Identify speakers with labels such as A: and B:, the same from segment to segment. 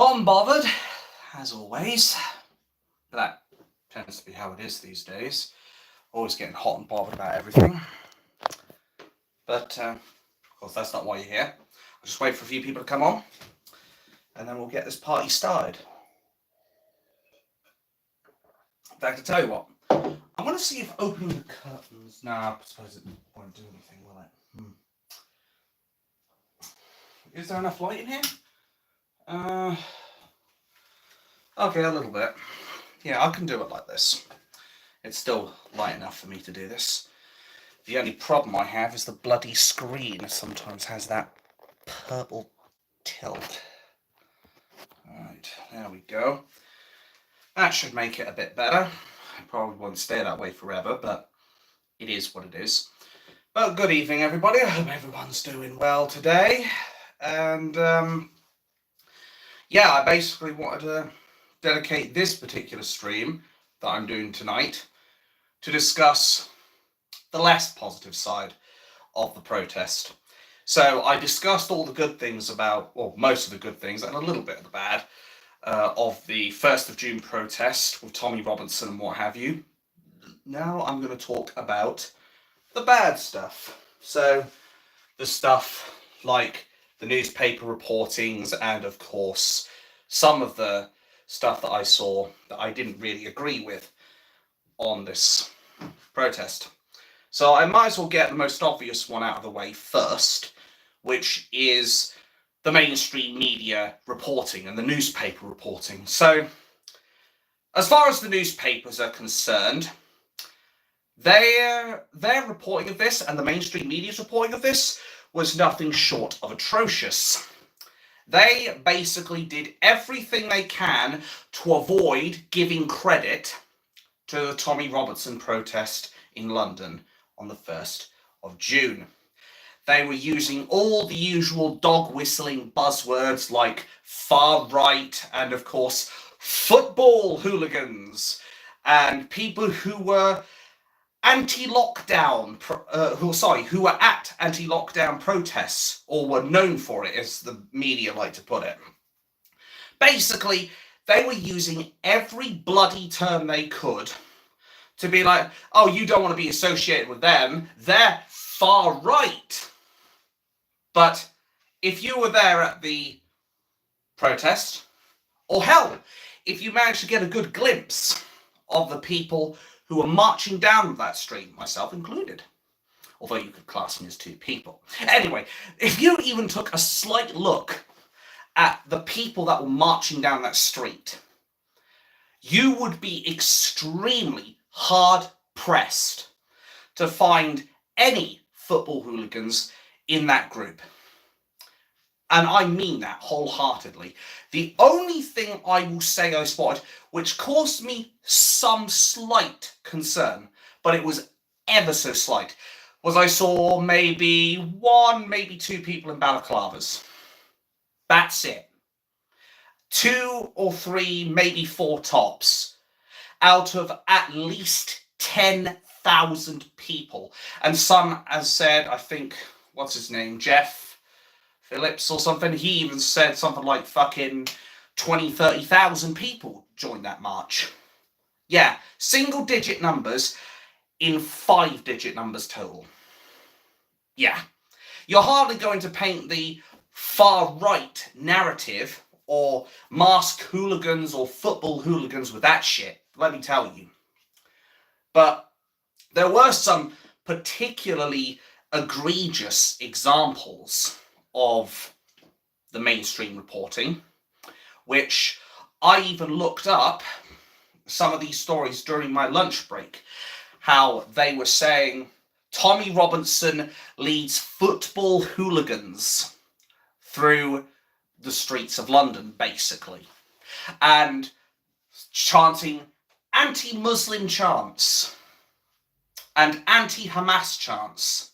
A: Hot and bothered, as always. But that tends to be how it is these days. Always getting hot and bothered about everything. But, of course, that's not why you're here. I'll just wait for a few people to come on, and then we'll get this party started. In fact, to tell you what, I want to see if opening the curtains... Nah, I suppose it won't do anything, will it? Is there enough light in here? Okay, a little bit. Yeah, I can do it like this. It's still light enough for me to do this. The only problem I have is the bloody screen sometimes has that purple tilt. Alright, there we go. That should make it a bit better. It probably won't stay that way forever, but it is what it is. Well, good evening, everybody. I hope everyone's doing well today. And, yeah, I basically wanted to dedicate this particular stream that I'm doing tonight to discuss the less positive side of the protest. So I discussed all the good things about, well, most of the good things and a little bit of the bad of the 1st of June protest with Tommy Robinson and what have you. Now I'm going to talk about the bad stuff. So the stuff like the newspaper reportings and, of course, some of the stuff that I saw that I didn't really agree with on this protest. So I might as well get the most obvious one out of the way first, which is the mainstream media reporting and the newspaper reporting. So, as far as the newspapers are concerned, their reporting of this and the mainstream media's reporting of this was nothing short of atrocious. They basically did everything they can to avoid giving credit to the Tommy Robinson protest in London on the 1st of June. They were using all the usual dog-whistling buzzwords like far right and, of course, football hooligans and people who were anti-lockdown, who were at anti-lockdown protests, or were known for it, as the media like to put it. Basically, they were using every bloody term they could to be like, oh, you don't want to be associated with them, they're far right. But if you were there at the protest, or hell, if you managed to get a good glimpse of the people who were marching down that street, myself included, although you could class me as two people. Anyway, if you even took a slight look at the people that were marching down that street, you would be extremely hard-pressed to find any football hooligans in that group. And I mean that wholeheartedly. The only thing I will say I spotted, which caused me some slight concern, but it was ever so slight, was I saw maybe one, maybe two people in balaclavas. That's it. 2 or 3, maybe 4 tops, out of at least 10,000 people. And some, as said, I think, what's his name, Jeff Phillips or something, he even said something like fucking 20, 30,000 people joined that march. Yeah, single-digit numbers in 5-digit numbers total. Yeah. You're hardly going to paint the far-right narrative or masked hooligans or football hooligans with that shit, let me tell you. But there were some particularly egregious examples of the mainstream reporting, which I even looked up some of these stories during my lunch break, how they were saying Tommy Robinson leads football hooligans through the streets of London, basically, and chanting anti-Muslim chants and anti-Hamas chants.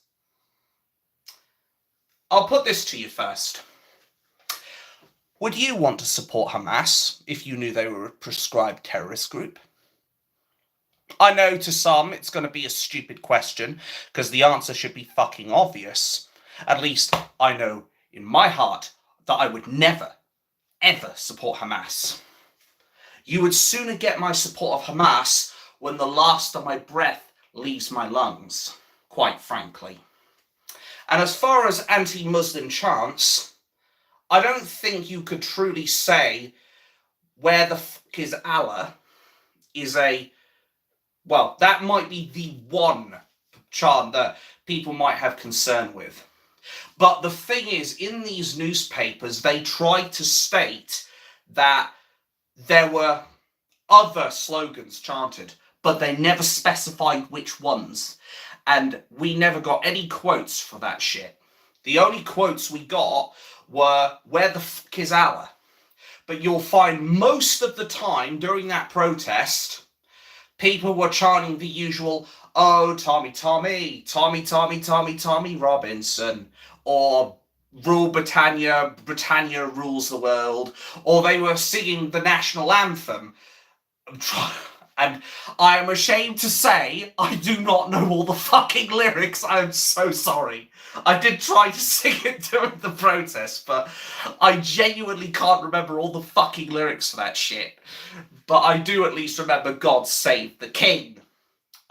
A: I'll put this to you first. Would you want to support Hamas if you knew they were a proscribed terrorist group? I know to some it's going to be a stupid question, because the answer should be fucking obvious. At least I know in my heart that I would never, ever support Hamas. You would sooner get my support of Hamas when the last of my breath leaves my lungs, quite frankly. And as far as anti-Muslim chants, I don't think you could truly say where the fuck is Allah is well, that might be the one chant that people might have concern with. But the thing is, in these newspapers, they tried to state that there were other slogans chanted, but they never specified which ones. And we never got any quotes for that shit. The only quotes we got were, where the fuck is Allah? But you'll find most of the time during that protest, people were chanting the usual, oh, Tommy, Tommy, Tommy, Tommy, Tommy, Tommy Robinson, or Rule Britannia, Britannia rules the world, or they were singing the national anthem. And I am ashamed to say, I do not know all the fucking lyrics. I am so sorry. I did try to sing it during the protest, but I genuinely can't remember all the fucking lyrics for that shit. But I do at least remember God Save the King.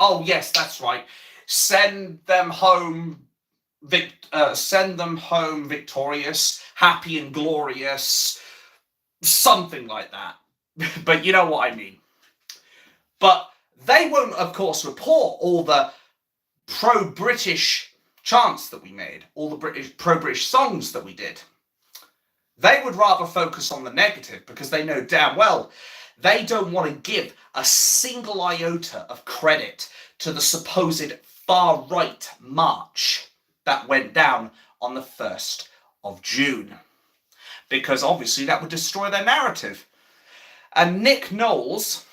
A: Oh yes, that's right. Send them home victorious, happy and glorious, something like that. But you know what I mean. But they won't, of course, report all the pro-British chants that we made, all the pro-British songs that we did. They would rather focus on the negative because they know damn well they don't want to give a single iota of credit to the supposed far-right march that went down on the 1st of June. Because obviously that would destroy their narrative. And Nick Knowles,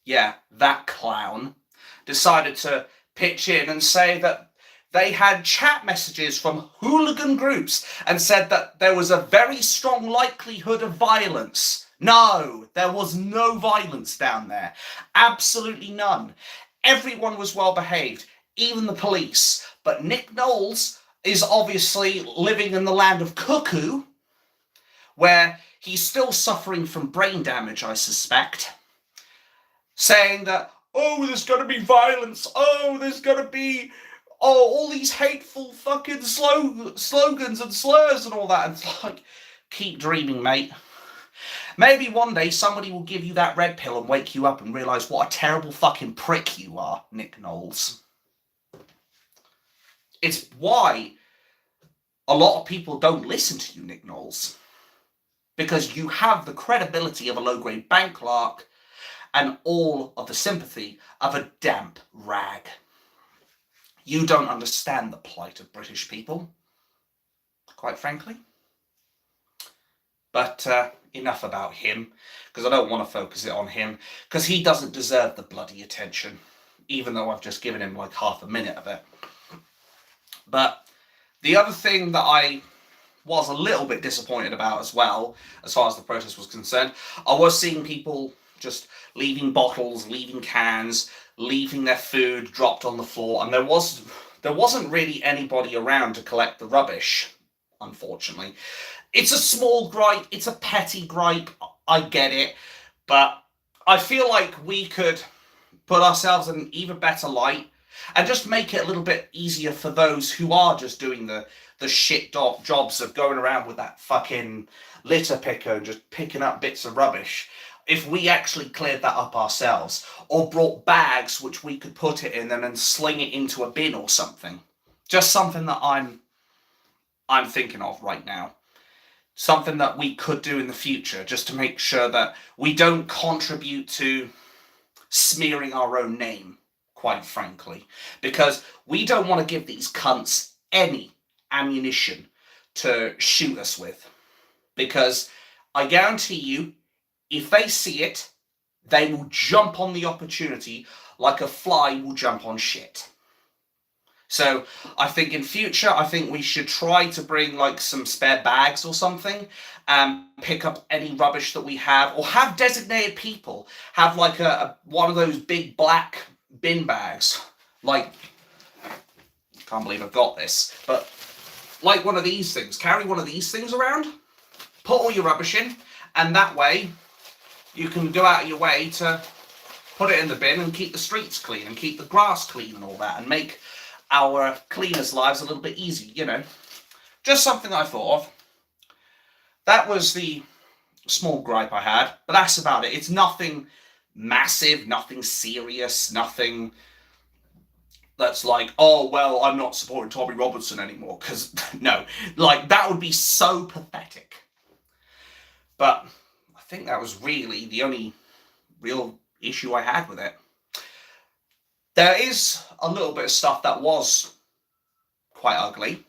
A: yeah, that clown, decided to pitch in and say that they had chat messages from hooligan groups and said that there was a very strong likelihood of violence. No, there was no violence down there. Absolutely none. Everyone was well behaved, even the police. But Nick Knowles is obviously living in the land of cuckoo, where he's still suffering from brain damage, I suspect, saying that, oh, there's going to be violence, oh, there's going to be, oh, all these hateful fucking slogans and slurs and all that. And it's like, keep dreaming, mate. Maybe one day somebody will give you that red pill and wake you up and realise what a terrible fucking prick you are, Nick Knowles. It's why a lot of people don't listen to you, Nick Knowles. Because you have the credibility of a low-grade bank clerk and all of the sympathy of a damp rag. You don't understand the plight of British people, quite frankly. But enough about him, because I don't want to focus it on him, because he doesn't deserve the bloody attention, even though I've just given him like half a minute of it. But the other thing that I was a little bit disappointed about as well, as far as the protest was concerned, I was seeing people just leaving bottles, leaving cans, leaving their food dropped on the floor, and there wasn't really anybody around to collect the rubbish, unfortunately. It's a small gripe, it's a petty gripe, I get it, but I feel like we could put ourselves in an even better light and just make it a little bit easier for those who are just doing the shit jobs of going around with that fucking litter picker and just picking up bits of rubbish. If we actually cleared that up ourselves, or brought bags which we could put it in and then sling it into a bin or something. Just something that I'm thinking of right now. Something that we could do in the future, just to make sure that we don't contribute to smearing our own name, quite frankly. Because we don't want to give these cunts any ammunition to shoot us with. Because I guarantee you, if they see it, they will jump on the opportunity like a fly will jump on shit. So I think in future, I think we should try to bring like some spare bags or something, pick up any rubbish that we have, or have designated people have like one of those big black bin bags. Like, can't believe I've got this, but like one of these things. Carry one of these things around. put all your rubbish in, and that way you can go out of your way to put it in the bin and keep the streets clean and keep the grass clean and all that, and make our cleaners' lives a little bit easier, you know. Just something I thought of. That was the small gripe I had, but that's about it. It's nothing massive, nothing serious, nothing that's like, oh, well, I'm not supporting Tommy Robinson anymore, because, no, like, that would be so pathetic. But I think that was really the only real issue I had with it. There is a little bit of stuff that was quite ugly.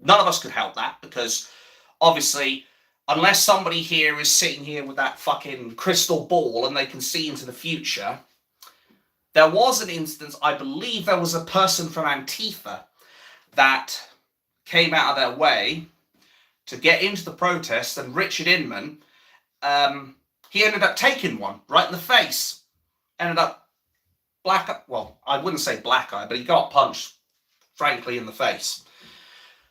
A: None of us could help that, because obviously, unless somebody here is sitting here with that fucking crystal ball and they can see into the future, there was an instance, I believe there was a person from Antifa that came out of their way to get into the protest, and Richard Inman, he ended up taking one right in the face. Ended up well, I wouldn't say black eye, but he got punched, frankly, in the face.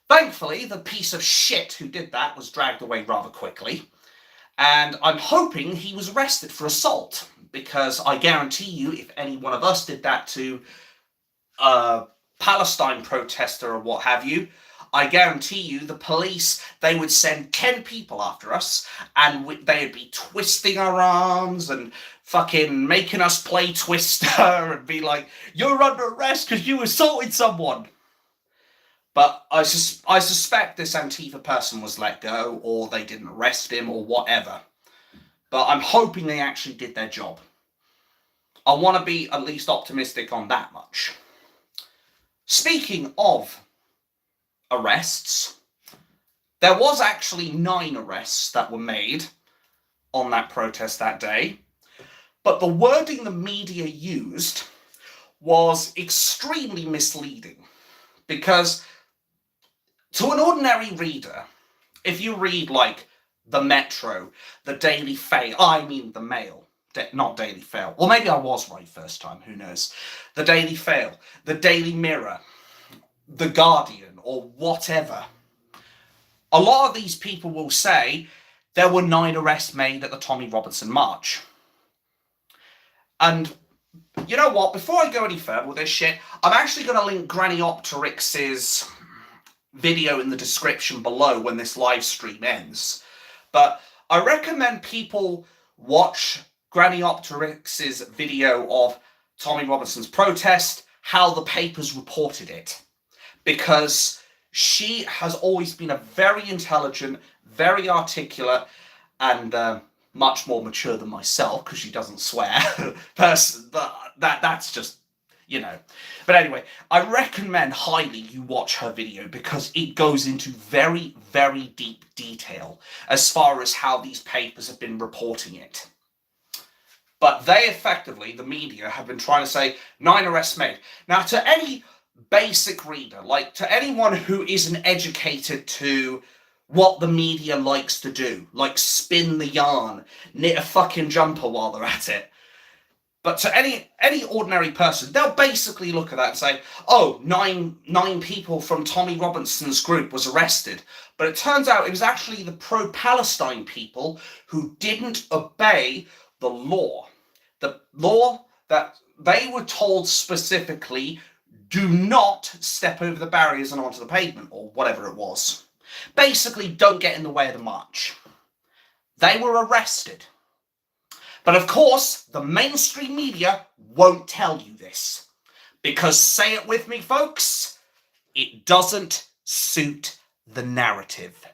A: Thankfully, the piece of shit who did that was dragged away rather quickly, and I'm hoping he was arrested for assault, because I guarantee you, if any one of us did that to a Palestine protester or what have you, I guarantee you the police, they would send 10 people after us, and they'd be twisting our arms and fucking making us play Twister and be like, you're under arrest because you assaulted someone. But I suspect this Antifa person was let go, or they didn't arrest him, or whatever. But I'm hoping they actually did their job. I want to be at least optimistic on that much. Speaking of arrests, there was actually 9 arrests that were made on that protest that day. But the wording the media used was extremely misleading. Because to an ordinary reader, if you read, like, the Metro, the Daily Fail, the Mail, not Daily Fail, or maybe I was right first time, who knows, the Daily Fail, the Daily Mirror, the Guardian, or whatever, a lot of these people will say there were 9 arrests made at the Tommy Robinson March. And you know what, before I go any further with this shit, I'm actually going to link Granny Opterix's video in the description below when this live stream ends. But I recommend people watch Granny Opterix's video of Tommy Robinson's protest, how the papers reported it. Because she has always been a very intelligent, very articulate, and much more mature than myself, because she doesn't swear, person. But that's just, you know. But anyway, I recommend highly you watch her video, because it goes into very, very deep detail as far as how these papers have been reporting it. But they effectively, the media, have been trying to say 9 arrests made. Now, to any basic reader, like to anyone who isn't educated to what the media likes to do, like spin the yarn, knit a fucking jumper while they're at it. But to any ordinary person, they'll basically look at that and say, oh, nine people from Tommy Robinson's group was arrested. But it turns out it was actually the pro-Palestine people who didn't obey the law. The law that they were told specifically, do not step over the barriers and onto the pavement, or whatever it was. Basically, don't get in the way of the march. They were arrested. But of course, the mainstream media won't tell you this. Because, say it with me, folks, it doesn't suit the narrative.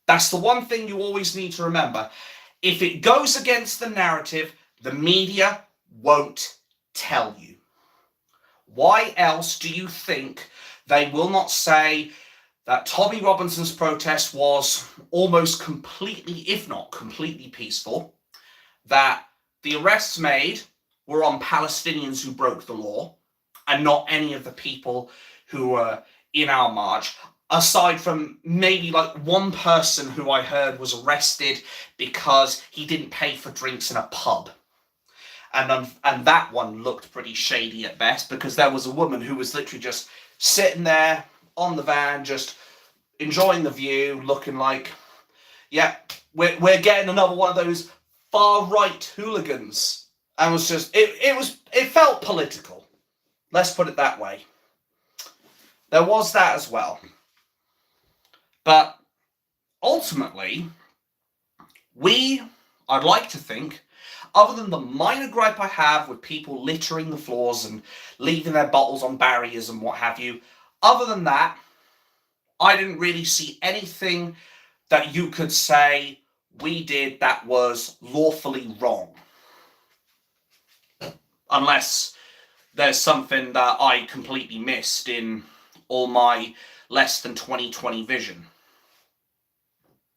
A: That's the one thing you always need to remember. If it goes against the narrative, the media won't tell you. Why else do you think they will not say that Tommy Robinson's protest was almost completely, if not completely peaceful, that the arrests made were on Palestinians who broke the law, and not any of the people who were in our march, aside from maybe like one person who I heard was arrested because he didn't pay for drinks in a pub. And that one looked pretty shady at best, because there was a woman who was literally just sitting there on the van, just enjoying the view, looking like yeah, we're getting another one of those far-right hooligans. And was just, it felt political. Let's put it that way. There was that as well. But ultimately, I'd like to think, other than the minor gripe I have with people littering the floors and leaving their bottles on barriers and what have you, other than that, I didn't really see anything that you could say we did that was lawfully wrong. Unless there's something that I completely missed in all my less than 20/20 vision.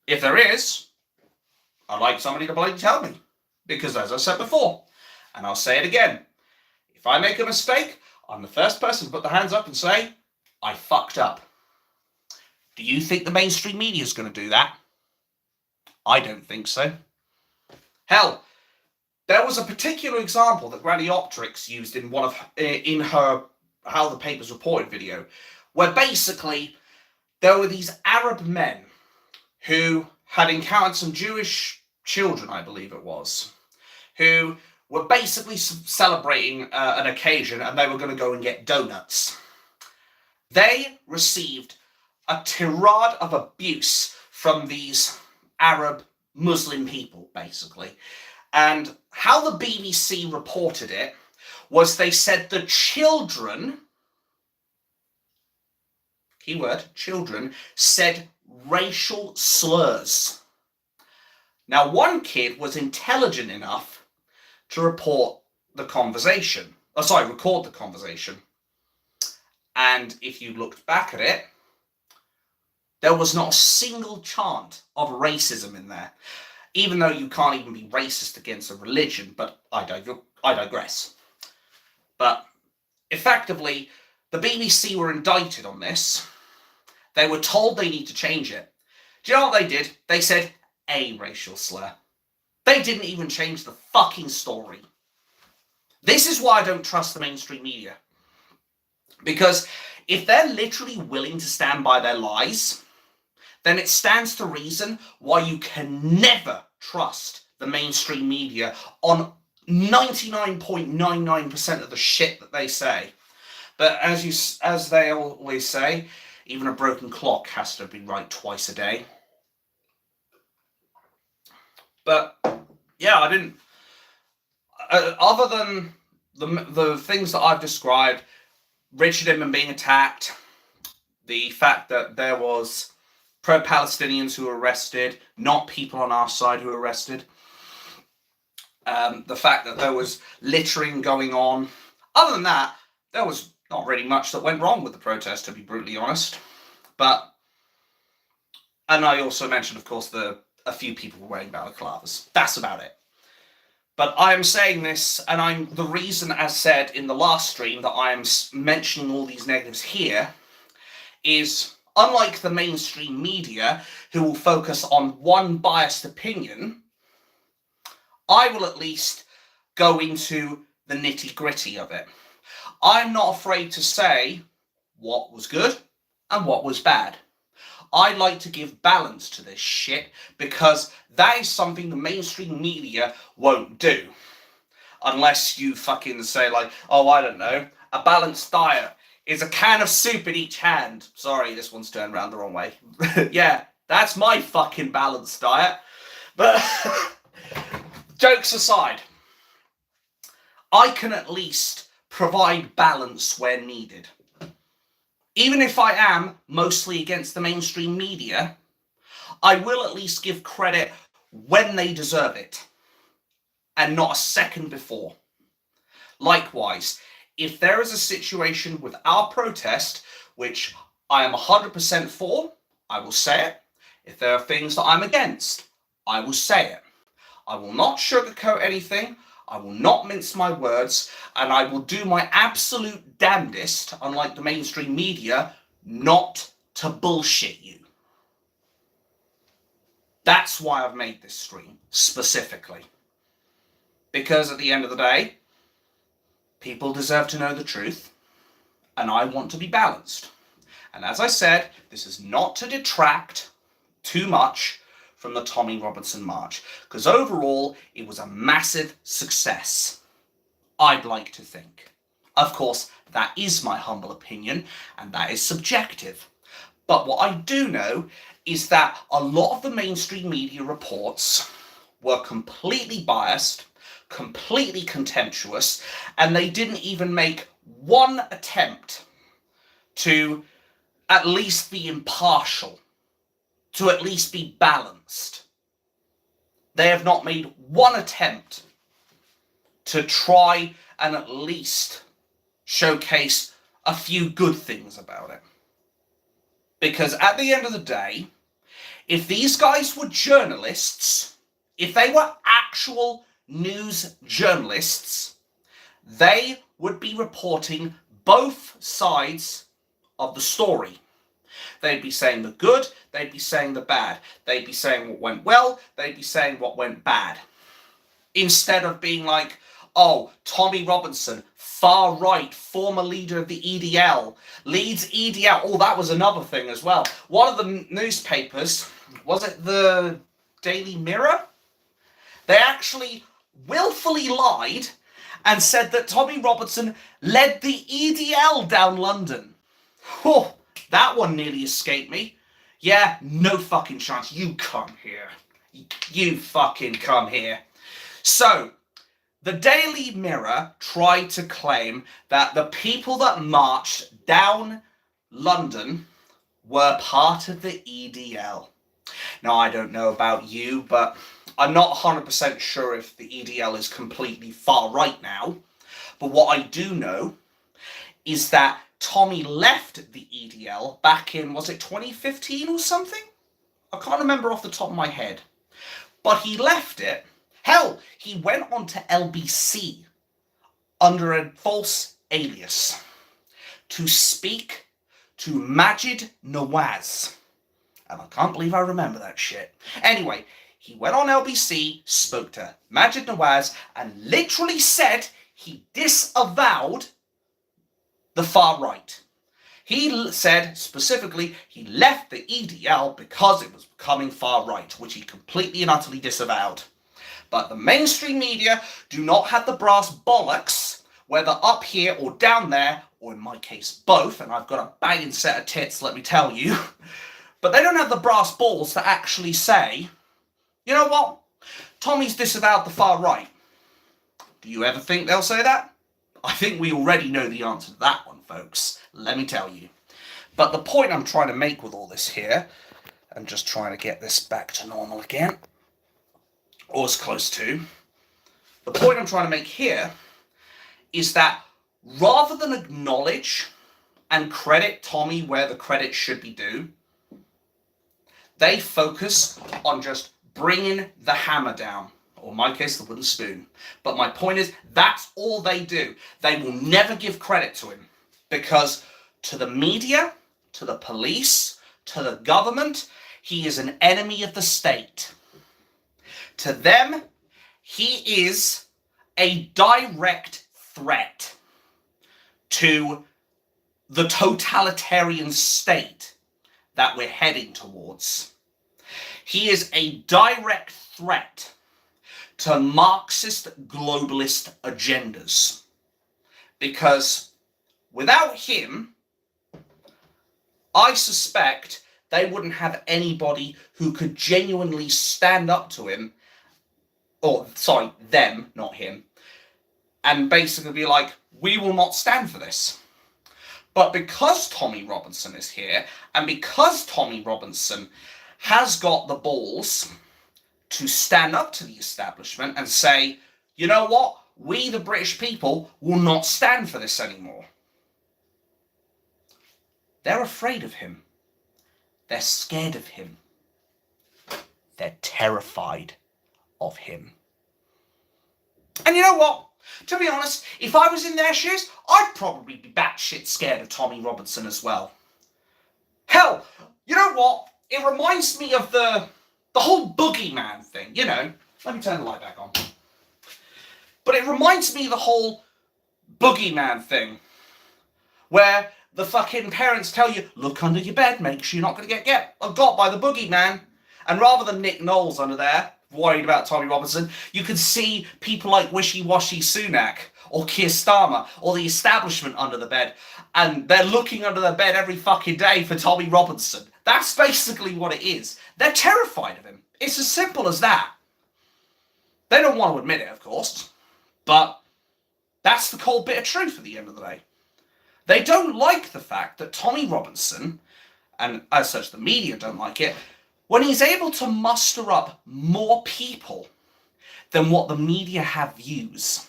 A: If there is, I'd like somebody to bloody tell me. Because as I said before, and I'll say it again, if I make a mistake, I'm the first person to put their hands up and say, I fucked up. Do you think the mainstream media is going to do that? I don't think so. Hell, there was a particular example that Granny Optrix used in her How the Papers Reported video, where basically there were these Arab men who had encountered some Jewish children, I believe it was, who were basically celebrating an occasion, and they were going to go and get donuts. They received a tirade of abuse from these Arab Muslim people, basically. And how the BBC reported it was they said the children, keyword, children, said racial slurs. Now, one kid was intelligent enough to record the conversation. And if you looked back at it, there was not a single chant of racism in there. Even though you can't even be racist against a religion, but I digress. But effectively, the BBC were indicted on this. They were told they need to change it. Do you know what they did? They said a racial slur. They didn't even change the fucking story. This is why I don't trust the mainstream media. Because if they're literally willing to stand by their lies, then it stands to reason why you can never trust the mainstream media on 99.99% of the shit that they say. But as they always say, even a broken clock has to be right twice a day. But yeah, I didn't. Other than the things that I've described, Richard Inman being attacked, the fact that there was pro-Palestinians who were arrested, not people on our side who were arrested, the fact that there was littering going on. Other than that, there was not really much that went wrong with the protest, to be brutally honest. And I also mentioned, of course, a few people were wearing balaclavas. That's about it. But I am saying this, and the reason, as said in the last stream, that I am mentioning all these negatives here is, unlike the mainstream media, who will focus on one biased opinion, I will at least go into the nitty-gritty of it. I'm not afraid to say what was good and what was bad. I like to give balance to this shit, because that is something the mainstream media won't do. Unless you fucking say like, oh, I don't know, a balanced diet is a can of soup in each hand. Sorry, this one's turned around the wrong way. Yeah, that's my fucking balanced diet. But jokes aside, I can at least provide balance where needed. Even if I am mostly against the mainstream media, I will at least give credit when they deserve it, and not a second before. Likewise, if there is a situation with our protest, which I am 100% for, I will say it. If there are things that I'm against, I will say it. I will not sugarcoat anything. I will not mince my words, and I will do my absolute damnedest, unlike the mainstream media, not to bullshit you. That's why I've made this stream, specifically. Because at the end of the day, people deserve to know the truth, and I want to be balanced. And as I said, this is not to detract too much from the Tommy Robinson March, because overall it was a massive success, I'd like to think. Of course, that is my humble opinion, and that is subjective. But what I do know is that a lot of the mainstream media reports were completely biased, completely contemptuous, and they didn't even make one attempt to at least be impartial, to at least be balanced. They have not made one attempt to try and at least showcase a few good things about it. Because at the end of the day, if these guys were journalists, if they were actual news journalists, they would be reporting both sides of the story. They'd be saying the good, they'd be saying the bad. They'd be saying what went well, they'd be saying what went bad. Instead of being like, oh, Tommy Robinson, far right, former leader of the EDL, leads EDL. Oh, that was another thing as well. One of the newspapers, was it the Daily Mirror? They actually willfully lied and said that Tommy Robinson led the EDL down London. Oh, that one nearly escaped me. Yeah, no fucking chance. You come here. You fucking come here. So, the Daily Mirror tried to claim that the people that marched down London were part of the EDL. Now, I don't know about you, but I'm not 100% sure if the EDL is completely far right now. But what I do know is that Tommy left the EDL back in, was it 2015 or something? I can't remember off the top of my head. But he left it. Hell, he went on to LBC under a false alias to speak to Majid Nawaz. And I can't believe I remember that shit. Anyway, he went on LBC, spoke to Majid Nawaz, and literally said he disavowed the far right. He said specifically he left the EDL because it was becoming far right, which he completely and utterly disavowed. But the mainstream media do not have the brass bollocks, whether up here or down there, or in my case both, and I've got a banging set of tits, let me tell you. But they don't have the brass balls to actually say, you know what, Tommy's disavowed the far right. Do you ever think they'll say that? I think we already know the answer to that one, folks. Let me tell you. But the point I'm trying to make with all this here, and just trying to get this back to normal again, or as close to, the point I'm trying to make here is that rather than acknowledge and credit Tommy where the credit should be due, they focus on just bringing the hammer down, or in my case, the wooden spoon. But my point is, that's all they do. They will never give credit to him, because to the media, to the police, to the government, he is an enemy of the state. To them, he is a direct threat to the totalitarian state that we're heading towards. He is a direct threat to Marxist globalist agendas. Because without him, I suspect they wouldn't have anybody who could genuinely stand up to him, or sorry, them, not him, and basically be like, we will not stand for this. But because Tommy Robinson is here, and because Tommy Robinson has got the balls to stand up to the establishment and say, you know what, we the British people will not stand for this anymore. They're afraid of him. They're scared of him. They're terrified of him. And you know what? To be honest, if I was in their shoes, I'd probably be batshit scared of Tommy Robinson as well. Hell, you know what? It reminds me of the whole boogeyman thing, you know. Let me turn the light back on. But it reminds me of the whole boogeyman thing, where the fucking parents tell you, look under your bed, make sure you're not going to get got by the boogeyman. And rather than Nick Knowles under there, worried about Tommy Robinson, you can see people like Wishy-Washy Sunak, or Keir Starmer, or the establishment under the bed. And they're looking under their bed every fucking day for Tommy Robinson. That's basically what it is. They're terrified of him. It's as simple as that. They don't want to admit it, of course. But that's the cold bitter truth at the end of the day. They don't like the fact that Tommy Robinson, and as such the media don't like it, when he's able to muster up more people than what the media have views.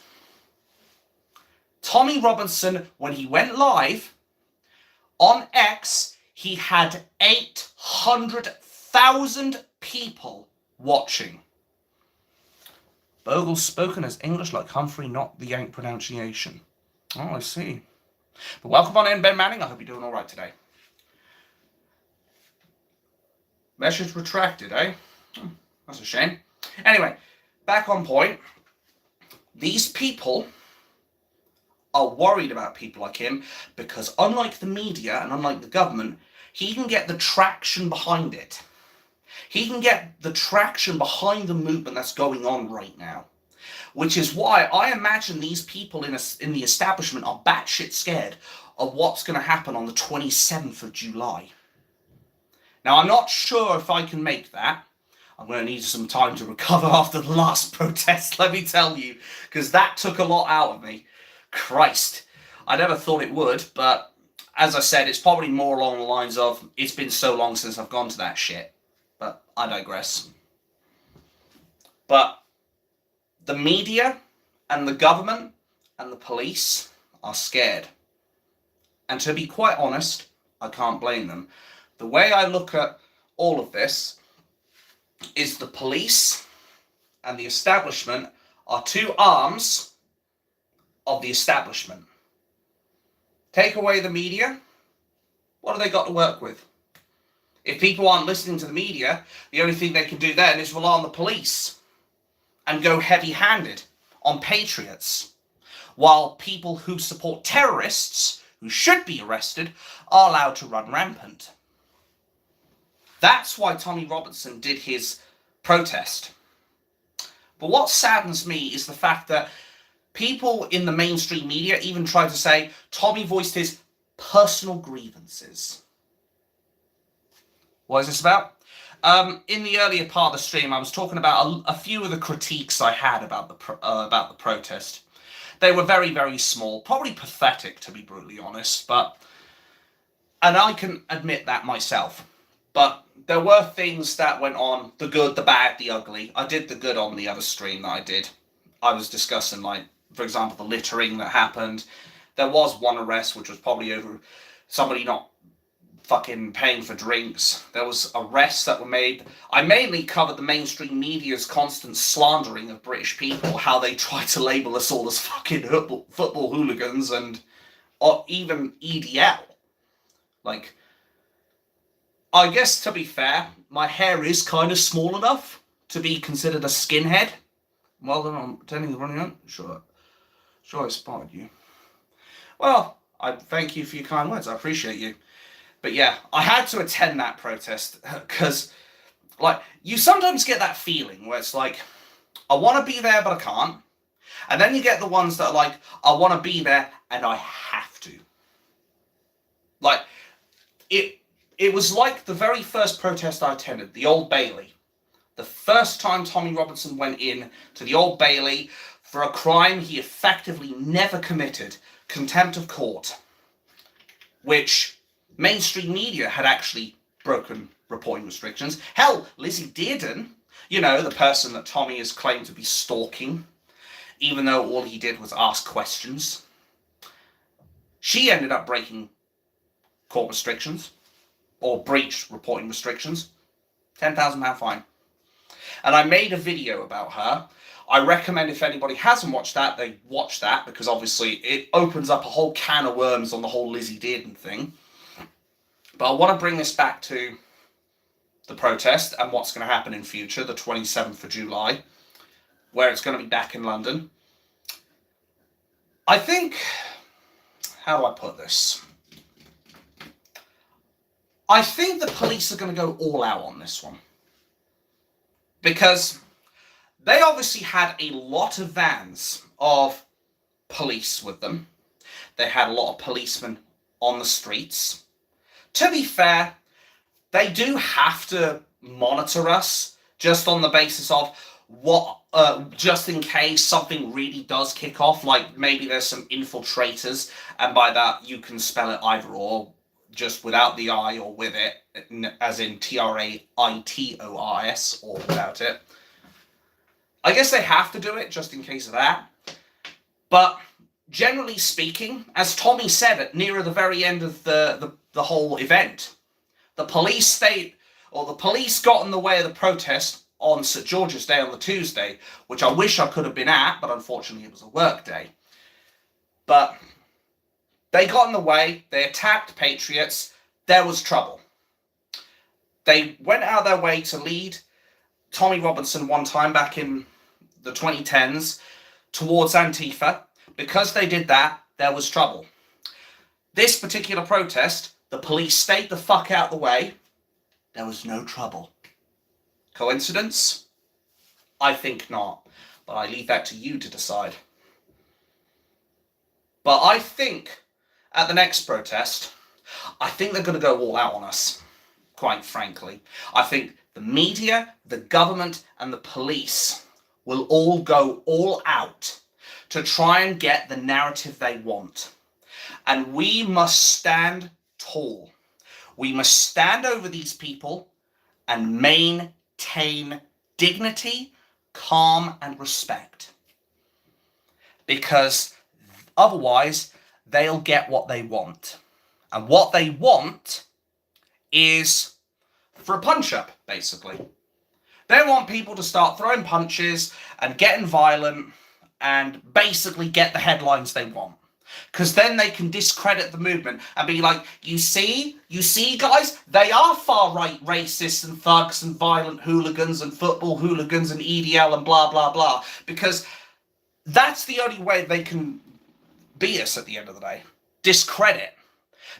A: Tommy Robinson, when he went live on X, he had 800,000 people watching. Bogle's spoken as English like Humphrey, not the Yank pronunciation. Oh, I see. But welcome on in, Ben Manning. I hope you're doing all right today. Message retracted, eh? That's a shame. Anyway, back on point. These people are worried about people like him because unlike the media and unlike the government, he can get the traction behind it. He can get the traction behind the movement that's going on right now. Which is why I imagine these people in the establishment are batshit scared of what's going to happen on the 27th of July. Now, I'm not sure if I can make that. I'm going to need some time to recover after the last protest, let me tell you, because that took a lot out of me. Christ, I never thought it would, but as I said, it's probably more along the lines of, it's been so long since I've gone to that shit. But I digress. But the media and the government and the police are scared. And to be quite honest, I can't blame them. The way I look at all of this is the police and the establishment are two arms of the establishment. Take away the media, what have they got to work with? If people aren't listening to the media, the only thing they can do then is rely on the police and go heavy-handed on patriots, while people who support terrorists, who should be arrested, are allowed to run rampant. That's why Tommy Robinson did his protest. But what saddens me is the fact that people in the mainstream media even tried to say Tommy voiced his personal grievances. What is this about? In the earlier part of the stream, I was talking about a few of the critiques I had about the protest. They were very, very small, probably pathetic, to be brutally honest, and I can admit that myself. But there were things that went on, the good, the bad, the ugly. I did the good on the other stream that I did. I was discussing, like, for example, the littering that happened. There was one arrest, which was probably over somebody not fucking paying for drinks. There was arrests that were made. I mainly covered the mainstream media's constant slandering of British people, how they try to label us all as fucking football hooligans or even EDL. Like, I guess to be fair, my hair is kind of small enough to be considered a skinhead. Well then, I'm pretending to running out. Sure I spotted you. Well, I thank you for your kind words. I appreciate you. But yeah, I had to attend that protest because, like, you sometimes get that feeling where it's like, I want to be there, but I can't. And then you get the ones that are like, I want to be there, and I have to. Like, it was like the very first protest I attended, the Old Bailey. The first time Tommy Robinson went in to the Old Bailey for a crime he effectively never committed, contempt of court, which mainstream media had actually broken reporting restrictions. Hell, Lizzie Dearden, you know, the person that Tommy has claimed to be stalking, even though all he did was ask questions, she ended up breaking court restrictions, or breached reporting restrictions. £10,000 fine. And I made a video about her. I recommend if anybody hasn't watched that, they watch that, because obviously it opens up a whole can of worms on the whole Lizzie Dearden thing. But I want to bring this back to the protest and what's going to happen in future, the 27th of July, where it's going to be back in London. I think, how do I put this? I think the police are going to go all out on this one. because they obviously had a lot of vans of police with them. They had a lot of policemen on the streets. To be fair, they do have to monitor us just on the basis of what, just in case something really does kick off, like maybe there's some infiltrators, and by that you can spell it either or, just without the I or with it, as in TRAITORS, or without it. I guess they have to do it just in case of that. But generally speaking, as Tommy said it nearer the very end of the whole event, the police got in the way of the protest on St. George's Day on the Tuesday, which I wish I could have been at, but unfortunately it was a work day. But they got in the way, they attacked patriots, there was trouble. They went out of their way to lead Tommy Robinson one time back in the 2010s towards Antifa. Because they did that, there was trouble. This particular protest, the police stayed the fuck out of the way. There was no trouble. Coincidence? I think not, but I leave that to you to decide. But I think at the next protest, I think they're going to go all out on us, quite frankly. I think the media, the government, and the police will all go all out to try and get the narrative they want. And we must stand tall. We must stand over these people and maintain dignity, calm, and respect. Because otherwise, they'll get what they want. And what they want is for a punch-up, basically. They want people to start throwing punches and getting violent and basically get the headlines they want. Because then they can discredit the movement and be like, you see guys, they are far-right racists and thugs and violent hooligans and football hooligans and EDL and blah, blah, blah. Because that's the only way they can beat us at the end of the day. Discredit.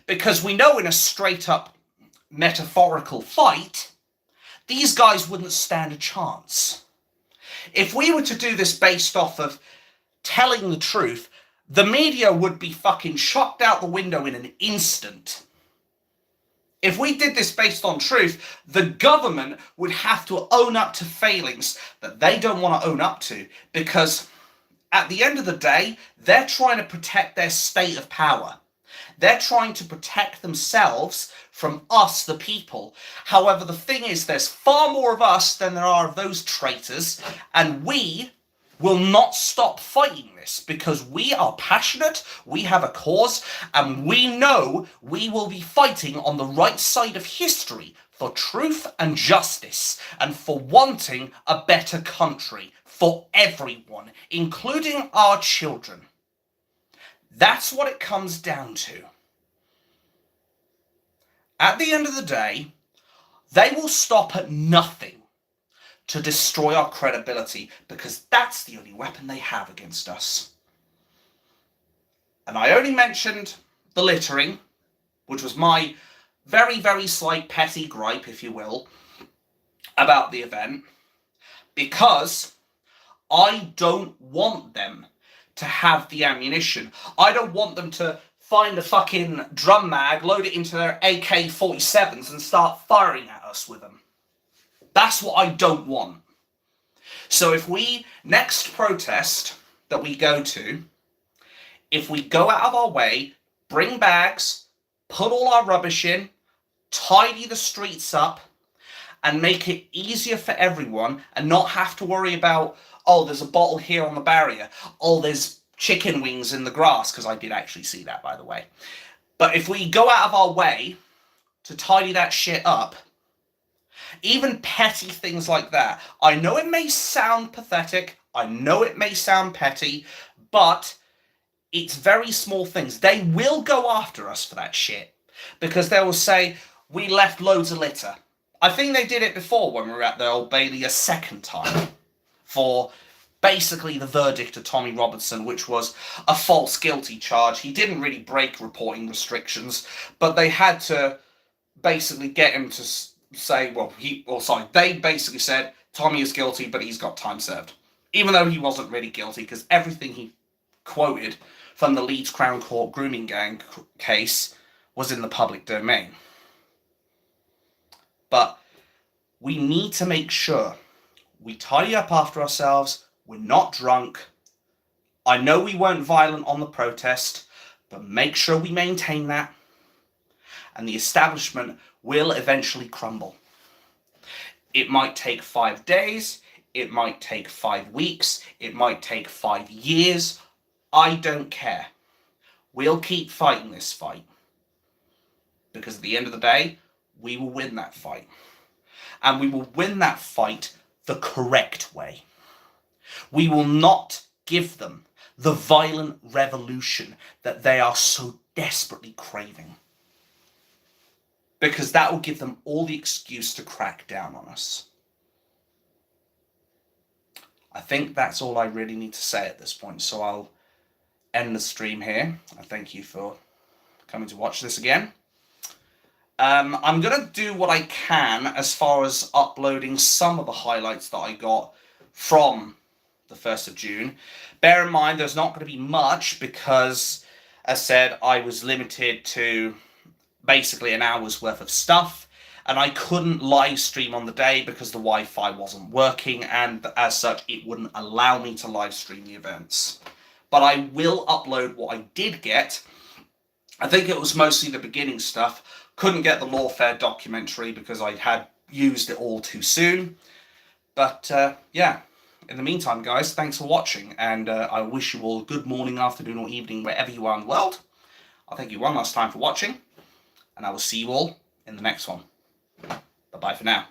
A: Because we know in a straight-up metaphorical fight, these guys wouldn't stand a chance. If we were to do this based off of telling the truth, the media would be fucking chucked out the window in an instant. If we did this based on truth, the government would have to own up to failings that they don't want to own up to, because at the end of the day, they're trying to protect their state of power. They're trying to protect themselves from us, the people. However, the thing is, there's far more of us than there are of those traitors, and we will not stop fighting this because we are passionate, we have a cause, and we know we will be fighting on the right side of history for truth and justice and for wanting a better country for everyone, including our children. That's what it comes down to. At the end of the day, they will stop at nothing to destroy our credibility, because that's the only weapon they have against us. And I only mentioned the littering, which was my very, very slight petty gripe, if you will, about the event, because I don't want them to have the ammunition. I don't want them to find a fucking drum mag, load it into their AK-47s and start firing at us with them. That's what I don't want. So if we, next protest that we go to, if we go out of our way, bring bags, put all our rubbish in, tidy the streets up, and make it easier for everyone and not have to worry about, oh, there's a bottle here on the barrier, oh, there's chicken wings in the grass, because I did actually see that, by the way. But if we go out of our way to tidy that shit up, even petty things like that. I know it may sound pathetic. I know it may sound petty, but it's very small things. They will go after us for that shit, because they will say, we left loads of litter. I think they did it before when we were at the Old Bailey a second time for basically the verdict of Tommy Robinson, which was a false guilty charge. He didn't really break reporting restrictions, but they had to basically get him to say, they basically said, Tommy is guilty, but he's got time served. Even though he wasn't really guilty, because everything he quoted from the Leeds Crown Court grooming gang case was in the public domain. But we need to make sure we tidy up after ourselves, we're not drunk. I know we weren't violent on the protest, but make sure we maintain that, and the establishment will eventually crumble. It might take 5 days, it might take 5 weeks, it might take 5 years. I don't care. We'll keep fighting this fight. Because at the end of the day, we will win that fight. And we will win that fight the correct way. We will not give them the violent revolution that they are so desperately craving. Because that will give them all the excuse to crack down on us. I think that's all I really need to say at this point, so I'll end the stream here. I thank you for coming to watch this again. I'm going to do what I can as far as uploading some of the highlights that I got from the 1st of June. Bear in mind, there's not going to be much because, as said, I was limited to basically an hour's worth of stuff, and I couldn't live stream on the day because the Wi-Fi wasn't working, and as such, it wouldn't allow me to live stream the events. But I will upload what I did get. I think it was mostly the beginning stuff. Couldn't get the Lawfare documentary because I had used it all too soon. But yeah, in the meantime, guys, thanks for watching, and I wish you all a good morning, afternoon, or evening wherever you are in the world. I'll thank you one last time for watching, and I will see you all in the next one. Bye-bye for now.